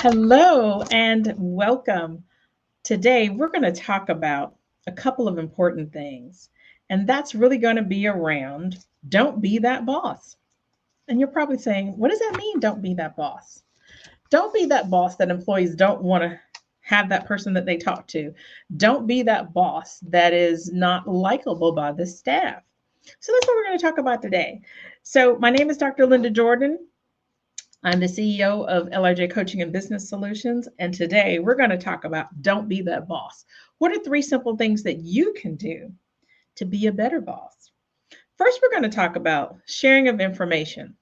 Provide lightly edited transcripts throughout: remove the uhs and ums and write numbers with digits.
Hello and welcome. Today, we're going to talk about a couple of important things, and that's really going to be around don't be that boss. And you're probably saying, what does that mean? Don't be that boss. Don't be that boss that employees don't want to have that person that they talk to. Don't be that boss that is not likable by the staff. So that's what we're going to talk about today. So, my name is Dr. Linda Jordan. I'm the CEO of LRJ Coaching and Business Solutions. And today we're going to talk about don't be that boss. What are three simple things that you can do to be a better boss? First, we're going to talk about sharing of information.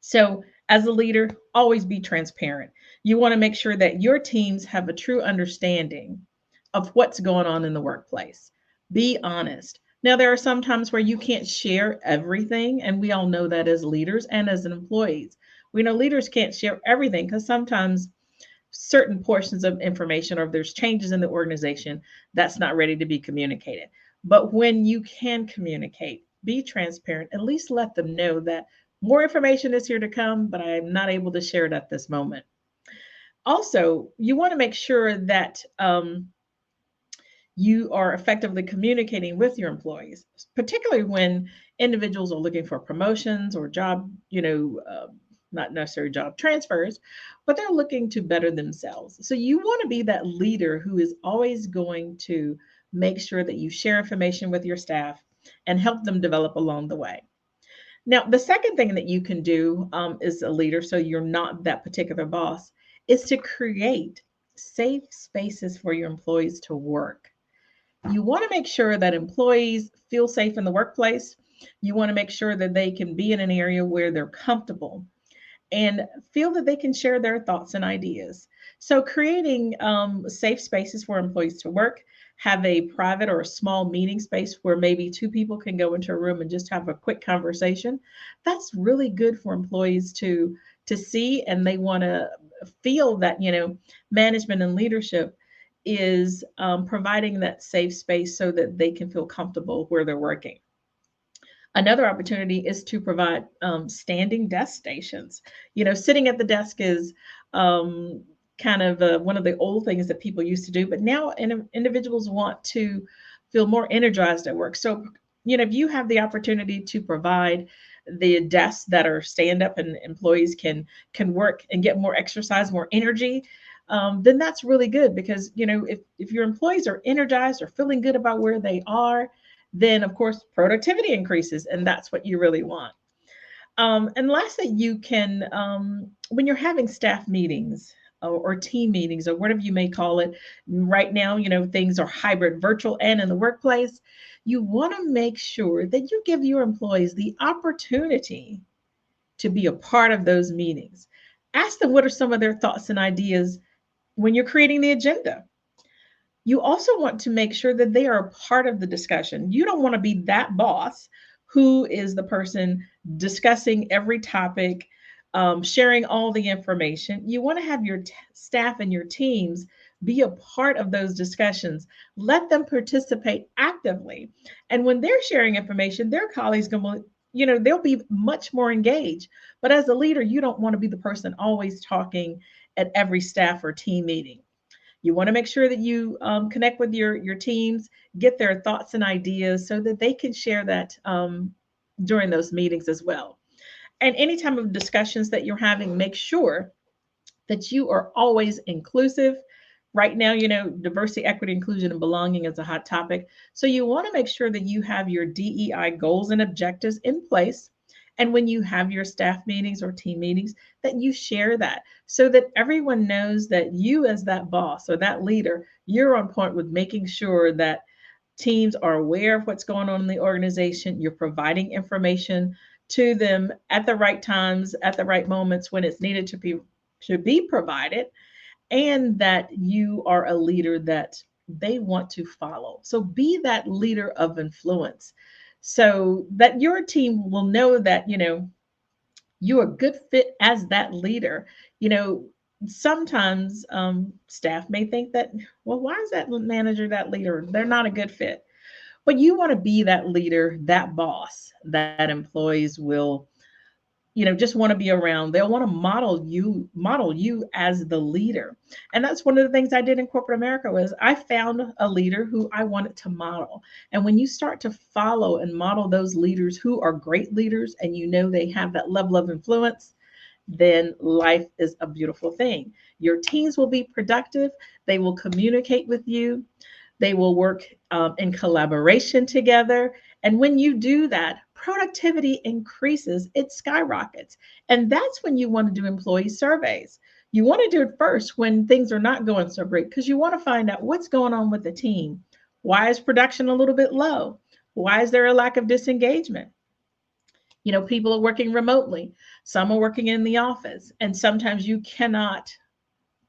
So, as a leader, always be transparent. You want to make sure that your teams have a true understanding of what's going on in the workplace. Be honest. Now, there are some times where you can't share everything, and we all know that as leaders and as employees. We know leaders can't share everything because sometimes certain portions of information or if there's changes in the organization that's not ready to be communicated. But when you can communicate, be transparent, at least let them know that more information is here to come, but I'm not able to share it at this moment. Also, you want to make sure that you are effectively communicating with your employees, particularly when individuals are looking for promotions or job, not necessarily job transfers, but they're looking to better themselves. So you want to be that leader who is always going to make sure that you share information with your staff and help them develop along the way. Now, the second thing that you can do as a leader, so you're not that particular boss, is to create safe spaces for your employees to work. You want to make sure that employees feel safe in the workplace. You want to make sure that they can be in an area where they're comfortable and feel that they can share their thoughts and ideas. So, creating safe spaces for employees to work, have a private or a small meeting space where maybe two people can go into a room and just have a quick conversation. That's really good for employees to see, and they want to feel that management and leadership is providing that safe space so that they can feel comfortable where they're working. Another opportunity is to provide standing desk stations. Sitting at the desk is kind of one of the old things that people used to do, but now individuals want to feel more energized at work. So, if you have the opportunity to provide the desks that are stand up and employees can work and get more exercise, more energy, then that's really good because if your employees are energized or feeling good about where they are, then of course productivity increases, and that's what you really want. And lastly, you can when you're having staff meetings or team meetings or whatever you may call it. Right now, things are hybrid, virtual, and in the workplace. You want to make sure that you give your employees the opportunity to be a part of those meetings. Ask them what are some of their thoughts and ideas when you're creating the agenda. You also want to make sure that they are a part of the discussion. You don't want to be that boss who is the person discussing every topic, sharing all the information. You want to have your staff and your teams be a part of those discussions. Let them participate actively. And when they're sharing information, their colleagues going they'll be much more engaged. But as a leader, you don't want to be the person always talking at every staff or team meeting. You want to make sure that you connect with your teams, get their thoughts and ideas so that they can share that during those meetings as well. And any time of discussions that you're having, make sure that you are always inclusive. Right now, diversity, equity, inclusion, and belonging is a hot topic. So you want to make sure that you have your DEI goals and objectives in place. And when you have your staff meetings or team meetings, that you share that so that everyone knows that you, as that boss or that leader, you're on point with making sure that teams are aware of what's going on in the organization. You're providing information to them at the right times, at the right moments when it's needed to be provided, and that you are a leader that they want to follow. So be that leader of influence so that your team will know that, you're a good fit as that leader. You know, Sometimes staff may think that, well, why is that manager, that leader? They're not a good fit. But you want to be that leader, that boss that employees will just want to be around. They'll want to model you as the leader. And that's one of the things I did in corporate America was I found a leader who I wanted to model. And when you start to follow and model those leaders who are great leaders and they have that level of influence, then life is a beautiful thing. Your teams will be productive. They will communicate with you. They will work in collaboration together. And when you do that, productivity increases, it skyrockets. And that's when you want to do employee surveys. You want to do it first when things are not going so great because you want to find out what's going on with the team. Why is production a little bit low? Why is there a lack of disengagement? People are working remotely, some are working in the office, and sometimes you cannot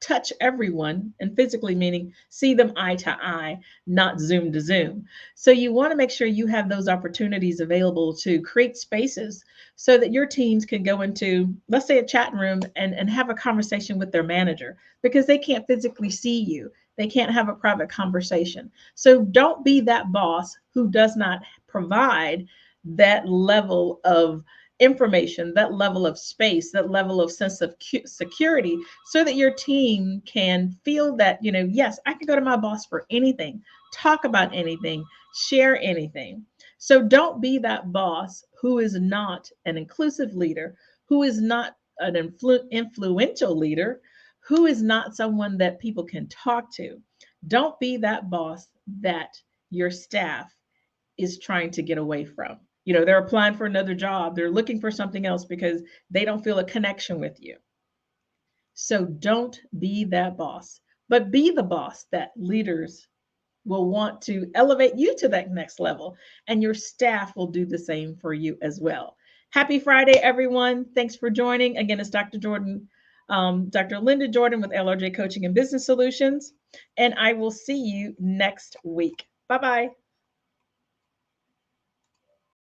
touch everyone, and physically meaning see them eye to eye, not Zoom to Zoom. So you want to make sure you have those opportunities available to create spaces so that your teams can go into, let's say, a chat room and have a conversation with their manager because they can't physically see you. They can't have a private conversation. So don't be that boss who does not provide that level of information, that level of space, that level of sense of security, so that your team can feel that, yes, I can go to my boss for anything, talk about anything, share anything. So don't be that boss who is not an inclusive leader, who is not an influential leader, who is not someone that people can talk to. Don't be that boss that your staff is trying to get away from. They're applying for another job, they're looking for something else because they don't feel a connection with you. So don't be that boss, but be the boss that leaders will want to elevate you to that next level, and your staff will do the same for you as well. Happy Friday, everyone. Thanks for joining. Again, it's Dr. Jordon, Dr. Linda Jordon with LRJ Coaching and Business Solutions, and I will see you next week. Bye-bye.